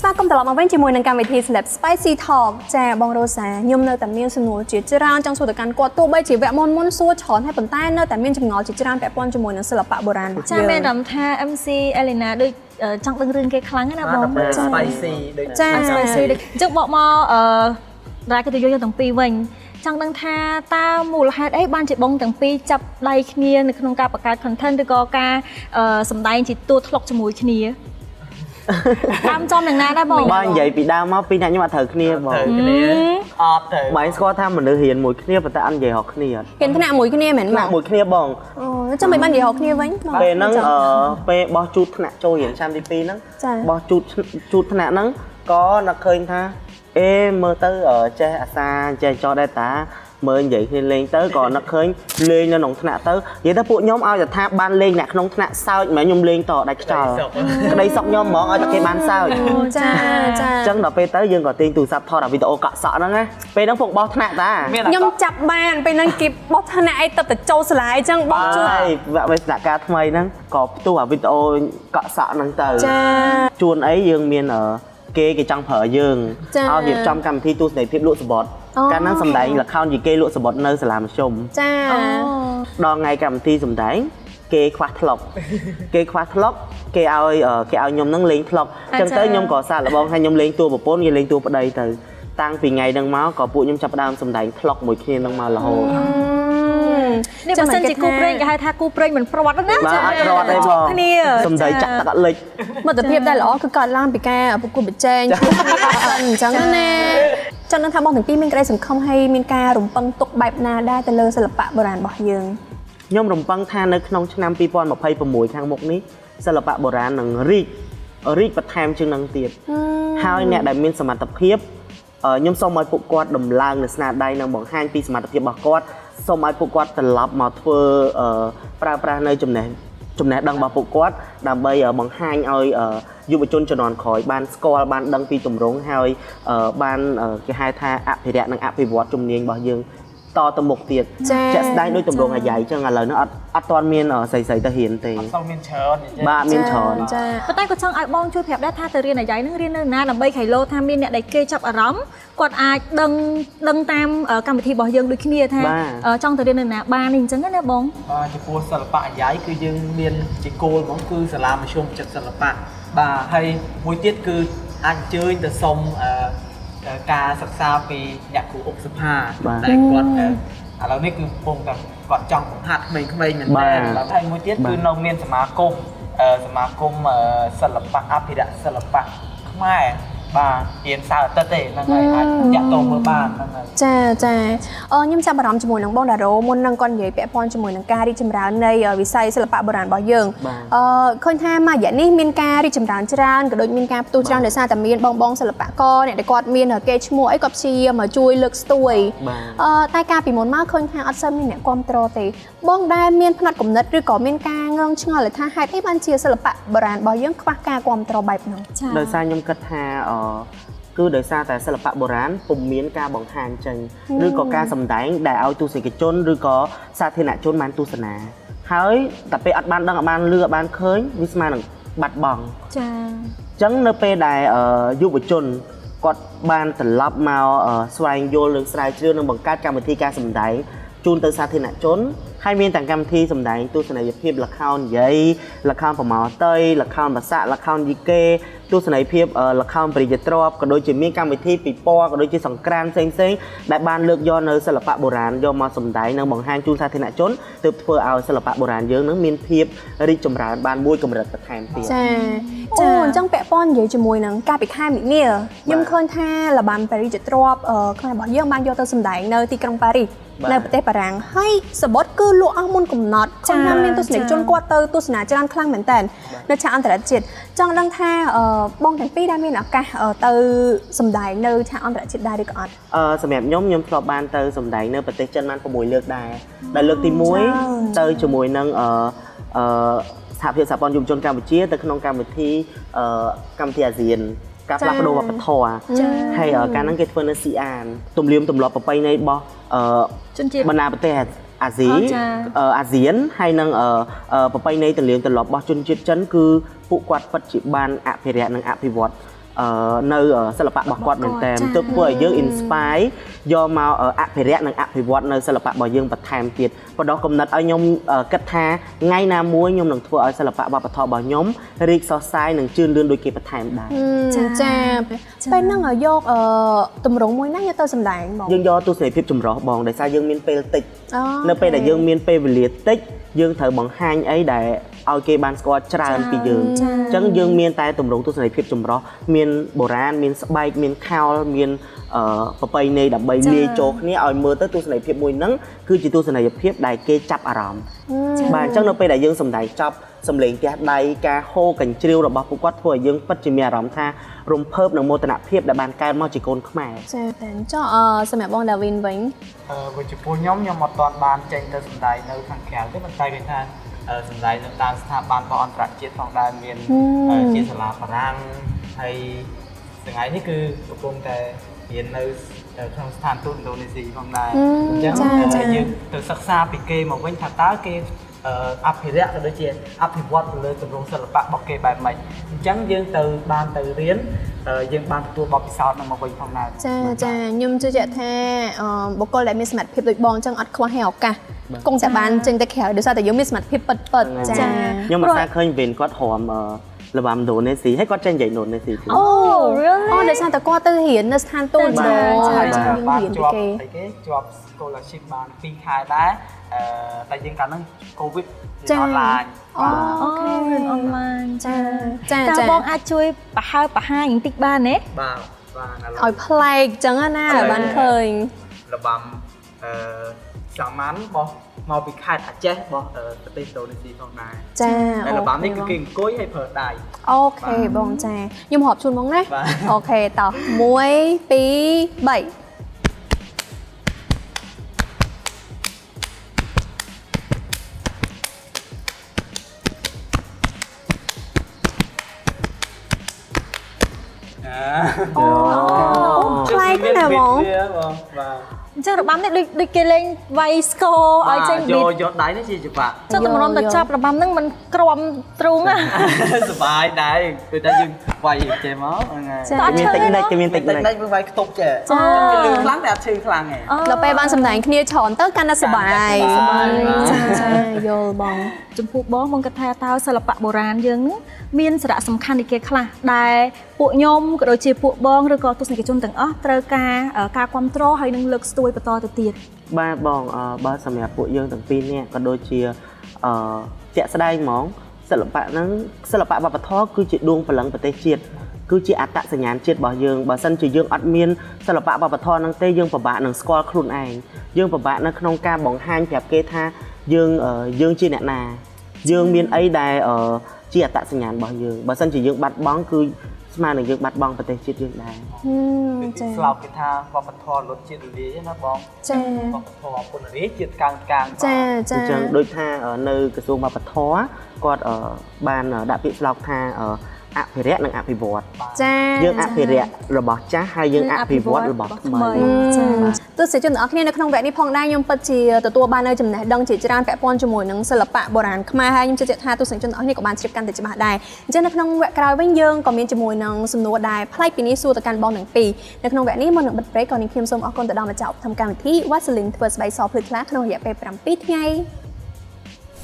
ស្វាគមន៍ត្រឡប់មកវិញជាមួយនឹងកម្មវិធី Slap Spicy Talk ចាបងរ៉ូសាខ្ញុំនៅតែមានសំណួរជាច្រើនចង់សួរទៅកាន់គាត់ទោះបីជាវគ្គមុនសួរច្រើនហើយប៉ុន្តែនៅតែមានចម្ងល់ជាច្រើនពាក់ព័ន្ធជាមួយនឹងសិល្បៈបុរាណចាមានអារម្មណ៍ថា MC Elena ដូចចង់ដឹងរឿងគេខ្លាំងណាបង Spicy ចា Spicy ដូចចុះបកមករ៉ាគេទៅយកទាំងពីរវិញចង់ដឹងថាតើមូលហេតុអីបានជាបងទាំងពីរចាប់ដៃគ្នានៅក្នុងការបង្កើត content ឬក៏ការសម្ដែងជាតួធ្លុកជាមួយគ្នាតាមចំយ៉ាងណាដែរបងបើនិយាយពីដើមមកពីអ្នកខ្ញុំអត់ត្រូវគ្នាបងអត់ត្រូវបើស្គាល់ថាមនុស្សរៀនមួយគ្នាប៉ុន្តែអត់និយាយរកគ្នាអត់គេថ្នាក់មួយគ្នាមែនថ្នាក់មួយគ្នាបងអូចាំមិនបាននិយាយរកគ្នាវិញពេលហ្នឹងពេលបោះជូតថ្នាក់ចូលរៀនឆ្នាំទី2ហ្នឹងបោះជូតថ្នាក់ហ្នឹងក៏នឹកឃើញថាមើលទៅចេះអាសាចេះចោះដែរតាមើលនិយាយគ្នាលេងទៅក៏នឹកឃើញលេងនៅក្នុងថ្នាក់ទៅនិយាយទៅពួកខ្ញុំឲ្យតែថាបានលេងអ្នកក្នុងថ្នាក់សើចមិនខ្ញុំលេងតដាច់ខ្យល់ក្តីសុខខ្ញុំហ្មងឲ្យតែគេបានសើចចាចាអញ្ចឹងដល់ពេលទៅយើងក៏ទាញទូរស័ព្ទថតវីដេអូកក់សក់ហ្នឹងណាពេលហ្នឹងពួកបោះថ្នាក់តាខ្ញុំចាប់បានពេលហ្នឹងគេបោះថ្នាក់អីទៅចូលសាលាអញ្ចឹងបោះជួបវេទនការថ្មីហ្នឹងក៏ផ្ទុះអាវីដេអូកក់សក់ហ្នឹងទៅចាជួនអីយើងមានគេចង់ប្រើយើងឲ្យរៀបចំកម្មវិធីទស្សនីយភាពលក់សបុតកាលហ្នឹងសម្ដែងល្ខោនយីគេលក់សបុតនៅសាលាមធ្យមចាដល់ថ្ងៃកម្មវិធីសម្ដែងគេខ្វះធ្លុកគេឲ្យខ្ញុំហ្នឹងលេងធ្លុកអញ្ចឹងទៅខ្ញុំក៏សាកល្បងថាខ្ញុំលេងតួប្រពន្ធគេលេងតួប្តីទៅតាំងពីថ្ងៃហ្នឹងមកក៏ពួកខ្ញុំចាប់ផ្ដើមសម្ដែងធ្លុកមួយគ្នាហ្នឹងមករហូតនេះបើសិនជាគូព្រេងគេហៅថាគូព្រេងមិនប្រវត្តិណាចាអត់ប្រវត្តិទេបងគ្នាសំដីចាក់ទឹកអត់លិចមិត្តភាពដែលល្អគឺកើតឡើងពីការប្រកួតប្រជែងអញ្ចឹងណាចង់នឹងថាបងទាំងពីរមានក្តីសង្ឃឹមហើយមានការរំពឹងទុកបែបណាដែរទៅលើសិល្បៈបុរាណរបស់យើងខ្ញុំរំពឹងថានៅក្នុងឆ្នាំ2026ខាងមុខនេះសិល្បៈបុរាណនឹងរីកបន្ថែមជាងនឹងទៀតហើយអ្នកដែលមានសមត្ថភាពខ្ញុំសូមឲ្យពួកគាត់ដំឡើងនៅស្នាដៃនិងបង្ហាញពីសមត្ថភាពរបស់គាត់សូមឲ្យពួកគាត់ត្រឡប់មកធ្វើប្រើប្រាស់នៅចំណេះដឹងរបស់ពួកគាត់ដើម្បីបង្ហាញឲ្យយុវជនជំនាន់ក្រោយបានស្គាល់បានដឹងពីទម្រង់ហើយបានគេហៅថាអភិរក្សនិងអភិវឌ្ឍជំនាញរបស់យើងតទៅមុខទៀតជាក់ស្ដែងដោយទម្រង់អាយ៉ៃចឹងឥឡូវនេះអត់ទាន់មានស្រីទៅរៀនទេអត់មានច្រើនបាទមានច្រើនចាប៉ុន្តែក៏ចង់ឲ្យបងជួយប្រាប់ដែរថាទៅរៀនអាយ៉ៃនឹងរៀននៅណាដើម្បីខៃឡូថាមានអ្នកដែលគេចាប់អារម្មណ៍គាត់អាចដឹងតាមកម្មវិធីរបស់យើងដូចគ្នាថាចង់ទៅរៀននៅណាបានអញ្ចឹងណាបងចំពោះសិល្បៈអាយ៉ៃគឺយើងមានជាគោលហ្មងគឺសាលាមធ្យមចិត្តសិល្បៈបាទហើយមួយទៀតគឺអាចអញ្ជើញទៅសុំការសិក្សាពីអ្នកគ្រូអុកសុផាដែលគាត់ឥឡូវនេះគឺកំពុងតែគាត់ចង់បង្ហាត់ក្មេងៗមែនតើហើយមួយទៀតគឺនៅមានសមាគមសិល្បៈអភិរក្សសិល្បៈខ្មែរបាទរៀនសៅរ៍អាទិត្យទេហ្នឹងហើយអាចតាក់ទងមើលបានហ្នឹងហើយចាខ្ញុំចាប់អារម្មណ៍ជាមួយនឹងបងតារ៉ូមុននឹងគាត់និយាយពាក់ព័ន្ធជាមួយនឹងការរីកចម្រើននៃវិស័យសិល្បៈបុរាណរបស់យើងឃើញថាមួយរយៈនេះមានការរីកចម្រើនច្រើនក៏ដូចមានការផ្ទុះច្រើនដោយសារតែមានបងសិល្បករអ្នកដែលគាត់មានកេរ្តិ៍ឈ្មោះអីគាត់ព្យាយាមជួយលើកស្ទួយតែកាលពីមុនមកឃើញថាអត់សូវមានអ្នកគាំទ្រទេបងដែលមានផ្នត់គំនិតឬក៏មានការងងឆ្ងល់ថាហេតុអីបានជាសិល្បៈបុរាណរបស់យើងខ្វះការគាំទ្របែបហ្នឹងដោយសារខ្ញុំគិតថាគឺដោយសារតែសិល្បៈបុរាណពុំមានការបង្ហាញចេញឬក៏ការសម្ដែងដែលឲ្យទស្សនិកជនឬក៏សាធារណជនបានទស្សនាហើយតែពេលអត់បានដឹងអត់បានលឺអត់បានឃើញវាស្មើនឹងបាត់បង់ចាអញ្ចឹងនៅពេលដែលយុវជនគាត់បានត្រឡប់មកស្វែងយល់និងស្រាវជ្រាវនិងបង្កើតកម្មវិធីការសម្ដែងជូនទៅសាធារណជនហើយមានទាំងកម្មវិធីសម្ដែងទស្សនីយភាពល្ខោននិយាយល្ខោនប្រមោតីល្ខោនភាសាល្ខោនយីកេទស្សនីយភាពល្ខោនបរិយាទ្រព្យក៏ដូចជាមានកម្មវិធីពិព័រណ៍ក៏ដូចជាសង្ក្រាន្តផ្សេងៗដែលបានលើកយកនៅសិល្បៈបុរាណយកមកសម្ដែងនិងបង្ហាញជូនសាធារណជនទើបធ្វើឲ្យសិល្បៈបុរាណយើងនឹងមានភាពរីកចម្រើនបានមួយកម្រិតបន្ថែមទៀតចាអញ្ចឹងពាក់ព័ន្ធនិយាយជាមួយនឹងការពិខែមីនាខ្ញុំឃើញថាល្បែងបរិយាទ្រព្យខ្មែររបស់យើងបានយកទៅសម្ដែងនៅទីក្រុងប៉ារីសនៅប្រទេសបារាំងហើយសបុតគឺលក់អស់មុនកំណត់ចា៎មានទស្សនិកជនគាត់ទៅទស្សនាច្រើនខ្លាំងមែនតើនៅឆាកអន្តរជាតិចង់ដឹងថាបងទាំងពីរដែលមានឱកាសទៅសម្ដែងនៅឆាកអន្តរជាតិដែរឬក៏អត់សម្រាប់ខ្ញុំធ្លាប់បានទៅសម្ដែងនៅប្រទេសចិនបាន6លើកដែរដែលលើកទី1ទៅជាមួយនឹងសហភាពសហព័ន្ធយុវជនកម្ពុជាទៅក្នុងកម្មវិធីអាស៊ានការផ្លាស់ប្ដូរវប្បធម៌ហើយការហ្នឹងគេធ្វើនៅស៊ីអានទំនៀមទម្លាប់ប្រពៃណីរបស់ជនជាតិបណ្ដាប្រទេសអាស៊ានហើយនឹងប្រពៃណីទំនៀមទម្លាប់របស់ជនជាតិចិនគឺពួកគាត់ពិតជាបានអភិរក្សនិងអភិវឌ្ឍ នៅសិល្បៈរបស់គាត់មែនតើទើបធ្វើឲ្យយើង inspire យកមកអភិរក្សនិងអភិវឌ្ឍនៅសិល្បៈរបស់យើងបន្ថែមទៀតបដោះគំនិតឲ្យខ្ញុំគិតថាថ្ងៃណាមួយខ្ញុំនឹងធ្វើឲ្យសិល្បៈវប្បធម៌របស់ខ្ញុំរីកសុសសាយនិងជឿនលឿនដូចគេបន្ថែមដែរចាពេលហ្នឹងយកតម្រងមួយណាយកទៅសម្ដែងបងយើងយកទស្សនីយភាពចម្រុះបងដោយសារយើងមានពេលតិចនៅពេលដែលយើងមានពេលវេលាតិចយើងត្រូវបង្ហាញអីដែលឲ្យគេបានស្គាល់ច្រើនពីយើងអញ្ចឹងយើងមានតែទម្រង់ទស្សនីយភាពចម្រុះមានបុរាណមានស្បែកមានខោលមានប្រពៃណីដើម្បីលាយចូលគ្នាឲ្យមើលទៅទស្សនីយភាពមួយហ្នឹងគឺជាទស្សនីយភាពដែលគេចាប់អារម្មណ៍បាទអញ្ចឹងនៅពេលដែលយើងសម្ដែងចប់សំឡេងទះដៃការហូរកញ្ជ្រៀវរបស់ពួកគាត់ធ្វើឲ្យយើងពិតជាមានអារម្មណ៍ថារំភើបនឹងមោទនភាពដែលបានកើតមកជាកូនខ្មែរចាតែចុះសម្រាប់បងដាវីនវិញវិញចំពោះខ្ញុំអត់ទាន់បានចេញទៅសម្ដែងនៅខាងក្រៅទេប៉ុន្តែគេថាសម្ដែងនៅតាមស្ថាប័នរបស់អន្តរជាតិផងដែរមានជាសាលាបារាំងហើយថ្ងៃនេះគឺកំពុងតែរៀននៅក្នុងស្ថានទូតឥណ្ឌូនេស៊ីផងដែរអញ្ចឹងយើងទៅសិក្សាពីគេមកវិញថាតើគេអភិរក្សក៏ដូចជាអភិវឌ្ឍទៅលើទម្រង់សិល្បៈរបស់គេបែបម៉េចអញ្ចឹងយើងទៅបានទៅរៀនយើងបានទទួលបទពិសោធន៍នឹងមកវិញផងដែរចាខ្ញុំជឿជាក់ថាបុគ្គលដែលមានសមត្ថភាពដូចបងអញ្ចឹងអត់ខ្វះឲ្យឱកាសគង់តែបានចេញទៅក្រៅដោយសារតែយើងមានសមត្ថភាពពិតចាខ្ញុំមិនថាឃើញវិញគាត់ហមរបាំឥណ្ឌូនេស៊ីហើយគាត់ចេញនិយាយឥណ្ឌូនេស៊ីអូ really ដោយសារតែគាត់ទៅរៀននៅស្ថានទូតហើយយើងរៀនពីគេជាប់ scholarship បាន2ខែដែរតែយើងកាលហ្នឹង COVID អនឡាញអូខេរៀនអនឡាញចាបងអាចជួយបង្ហាញបន្តិចបានទេបាទឲ្យប្លែកចឹងណាបានឃើញរបាំសាមញ្ញរបស់មកពីខេត្តអាចេះរបស់ប្រទេសឥណ្ឌូនេស៊ីផងដែរចាតែរបាំនេះគឺគេអង្គុយឲ្យប្រើដៃអូខេបងចាខ្ញុំរាប់ជូនមកណាអូខេតោះ1 2 3អូខ្លាយណាស់បងបាទអញ្ចឹងរបាំនេះដូចគេលេងវាយស្គរឲ្យចេញយកដៃនេះជាច្បាប់ចុះតម្រុំទៅចាប់របាំហ្នឹងមិនក្រំទ្រូងណាសុបាយដែរគឺតែយើងវាយចេះមកហ្នឹងហើយគេមានតិចនិចវាវាយខ្ទប់ចេះគេលឺខ្លាំងតែអត់ឈឺខ្លាំងទេដល់ពេលបានសម្ដែងគ្នាច្រើនទៅកាន់តែសុបាយចាយល់បងចំពោះបងគិតថាតើសិល្បៈបុរាណយើងហ្នឹងមានសារៈសំខាន់នៃគេខ្លះដែលពួកខ្ញុំក៏ដូចជាពួកបងឬក៏ទស្សនិកជនទាំងអស់ត្រូវការគាំទ្រហើយនឹងលើកស្ទួយបន្តទៅទៀតបាទបងបើសម្រាប់ពួកយើងទាំងពីរនាក់ក៏ដូចជាជាក់ស្ដែងហ្មងសិល្បៈហ្នឹងសិល្បៈវប្បធម៌គឺជាដួងព្រលឹងប្រទេសជាតិគឺជាអត្តសញ្ញាណជាតិរបស់យើងបើសិនជាយើងអត់មានសិល្បៈវប្បធម៌ហ្នឹងទេយើងពិបាកនឹងស្គាល់ខ្លួនឯងយើងពិបាកនៅក្នុងការបង្ហាញប្រាប់គេថាយើងជាអ្នកណាយើងមានអីដែលជាអត្តសញ្ញាណរបស់យើងបើសិនជាយើងបាត់បង់គឺស្មើនឹងយើងបាត់បង់ប្រទេសជាតិយើងដែរចាស្លោកគេថាវប្បធម៌លុតជាតិរលាយណាបងចាវប្បធម៌ពុនរាជជាតិកាងចាអញ្ចឹងដូចថានៅក្រសួងវប្បធម៌គាត់បានដាក់ពាក្យស្លោកថាអភិរក្សនិងអភិវឌ្ឍចាយើងអភិរក្សរបស់ចាស់ហើយយើងអភិវឌ្ឍរបស់ថ្មីចាទស្សនិកជនទាំងអស់គ្នានៅក្នុងវគ្គនេះផងដែរខ្ញុំពិតជាទទួលបាននូវចំណេះដឹងជាច្រើនពាក់ព័ន្ធជាមួយនឹងសិល្បៈបុរាណខ្មែរហើយខ្ញុំជឿជាក់ថាទស្សនិកជនទាំងអស់គ្នាក៏បានជ្រាបកាន់តែច្បាស់ដែរអញ្ចឹងនៅក្នុងវគ្គក្រោយវិញយើងក៏មានជាមួយនឹងសំណួរដែលប្លែកពីនេះសួរទៅកាន់បងទាំងពីរនៅក្នុងវគ្គនេះមុននឹងបិទព្រេកក៏នាងខ្ញុំសូមអរគុណទៅដល់ម្ចាស់ឧបត្ថម្ភកម្មវិធី Vaseline ធ្វើស្បែកសភ្លឺថ្លាក្នុងរយៈពេល7ថ្ងៃ